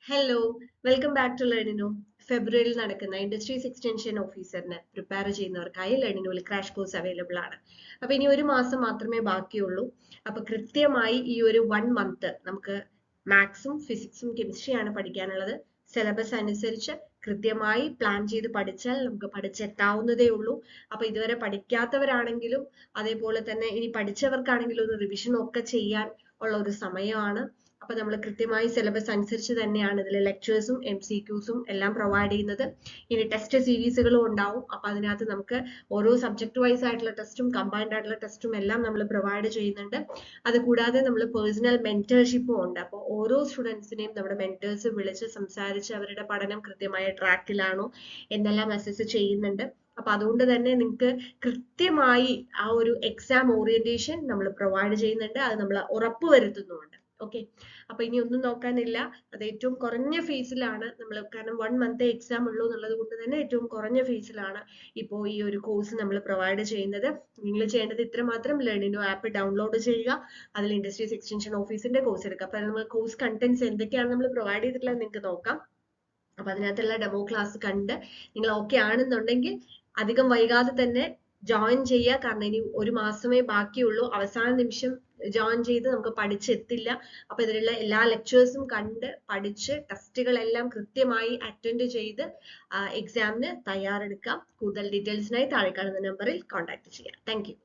Hello, welcome back to Learnino. ഫെബ്രുവരിയിൽ നടക്കുന്ന industries extension ഓഫീസറിന് പ്രിപ്പയർ ചെയ്യുന്നവർക്കായി ലേണിനോയിൽ ക്രാഷ് കോഴ്സ് അവൈലബിൾ ആണ്. അപ്പൊ ഇനി ഒരു മാസം മാത്രമേ ബാക്കിയുള്ളൂ. അപ്പൊ കൃത്യമായി ഈ ഒരു 1 മന്ത് നമുക്ക് മാത്സും ഫിസിക്സും കെമിസ്ട്രിയാണ് പഠിക്കാനുള്ളത്. സിലബസ് അനുസരിച്ച് കൃത്യമായി പ്ലാൻ ചെയ്ത് പഠിച്ചാൽ നമുക്ക് പഠിച്ചെത്താവുന്നതേ ഉള്ളൂ. അപ്പൊ ഇതുവരെ പഠിക്കാത്തവരാണെങ്കിലും അതേപോലെ തന്നെ ഇനി പഠിച്ചവർക്കാണെങ്കിലും ഒരു റിവിഷൻ ഒക്കെ ചെയ്യാൻ ഉള്ള ഒരു സമയമാണ്. അപ്പൊ നമ്മൾ കൃത്യമായി സിലബസ് അനുസരിച്ച് തന്നെയാണ് ഇതിൽ ലെക്ചേഴ്സും MCQസും എല്ലാം പ്രൊവൈഡ് ചെയ്യുന്നത്. ഇനി ടെസ്റ്റ് സീരീസുകളും ഉണ്ടാവും. അപ്പൊ അതിനകത്ത് നമുക്ക് ഓരോ സബ്ജക്ട് വൈസ് ആയിട്ടുള്ള ടെസ്റ്റും കമ്പൈൻഡ് ആയിട്ടുള്ള ടെസ്റ്റും എല്ലാം നമ്മൾ പ്രൊവൈഡ് ചെയ്യുന്നുണ്ട്. അത് കൂടാതെ നമ്മൾ പേഴ്സണൽ മെന്റർഷിപ്പും ഉണ്ട്. അപ്പോൾ ഓരോ സ്റ്റുഡൻസിനെയും നമ്മുടെ മെന്റേഴ്സ് വിളിച്ച് സംസാരിച്ച് അവരുടെ പഠനം കൃത്യമായ ട്രാക്കിലാണോ എന്നെല്ലാം അസസ് ചെയ്യുന്നുണ്ട്. അപ്പൊ അതുകൊണ്ട് തന്നെ നിങ്ങൾക്ക് കൃത്യമായി ആ ഒരു എക്സാം ഓറിയന്റേഷൻ നമ്മൾ പ്രൊവൈഡ് ചെയ്യുന്നുണ്ട്. അത് നമ്മൾ ഉറപ്പുവരുത്തുന്നുമുണ്ട്. ഓക്കെ, അപ്പൊ ഇനി ഒന്നും നോക്കാനില്ല. അത് ഏറ്റവും കുറഞ്ഞ ഫീസിലാണ് നമ്മൾ, കാരണം 1 മന്ത് എക്സാം ഉള്ളൂ എന്നുള്ളത് കൊണ്ട് തന്നെ ഏറ്റവും കുറഞ്ഞ ഫീസിലാണ് ഇപ്പോൾ ഈ ഒരു കോഴ്സ് നമ്മൾ പ്രൊവൈഡ് ചെയ്യുന്നത്. നിങ്ങൾ ചെയ്യേണ്ടത് ഇത്ര മാത്രം: ലേണിനോ ആപ്പ് ഡൗൺലോഡ് ചെയ്യുക, അതിൽ ഇൻഡസ്ട്രീസ് എക്സ്റ്റൻഷൻ ഓഫീസിന്റെ കോഴ്സ് എടുക്കുക. അപ്പൊ നമ്മൾ കോഴ്സ് കണ്ടന്റ്സ് എന്തൊക്കെയാണ് നമ്മൾ പ്രൊവൈഡ് ചെയ്തിട്ടുള്ളത് നിങ്ങൾക്ക് നോക്കാം. അപ്പൊ അതിനകത്തുള്ള ഡെമോ ക്ലാസ് കണ്ട് നിങ്ങൾ ഓക്കെ ആണെന്നുണ്ടെങ്കിൽ അധികം വൈകാതെ തന്നെ ജോയിൻ ചെയ്യുക. കാരണം ഇനി ഒരു മാസമേ ബാക്കിയുള്ളൂ. അവസാന നിമിഷം ജോയിൻ ചെയ്ത് നമുക്ക് പഠിച്ചെത്തില്ല. അപ്പൊ ഇതിലുള്ള എല്ലാ ലെക്ചേഴ്സും കണ്ട് പഠിച്ച് ടെസ്റ്റുകളെല്ലാം കൃത്യമായി അറ്റൻഡ് ചെയ്ത് എക്സാമിന് തയ്യാറെടുക്കാം. കൂടുതൽ ഡീറ്റെയിൽസിനായി താഴെ കാണുന്ന നമ്പറിൽ കോൺടാക്ട് ചെയ്യാം. Thank you.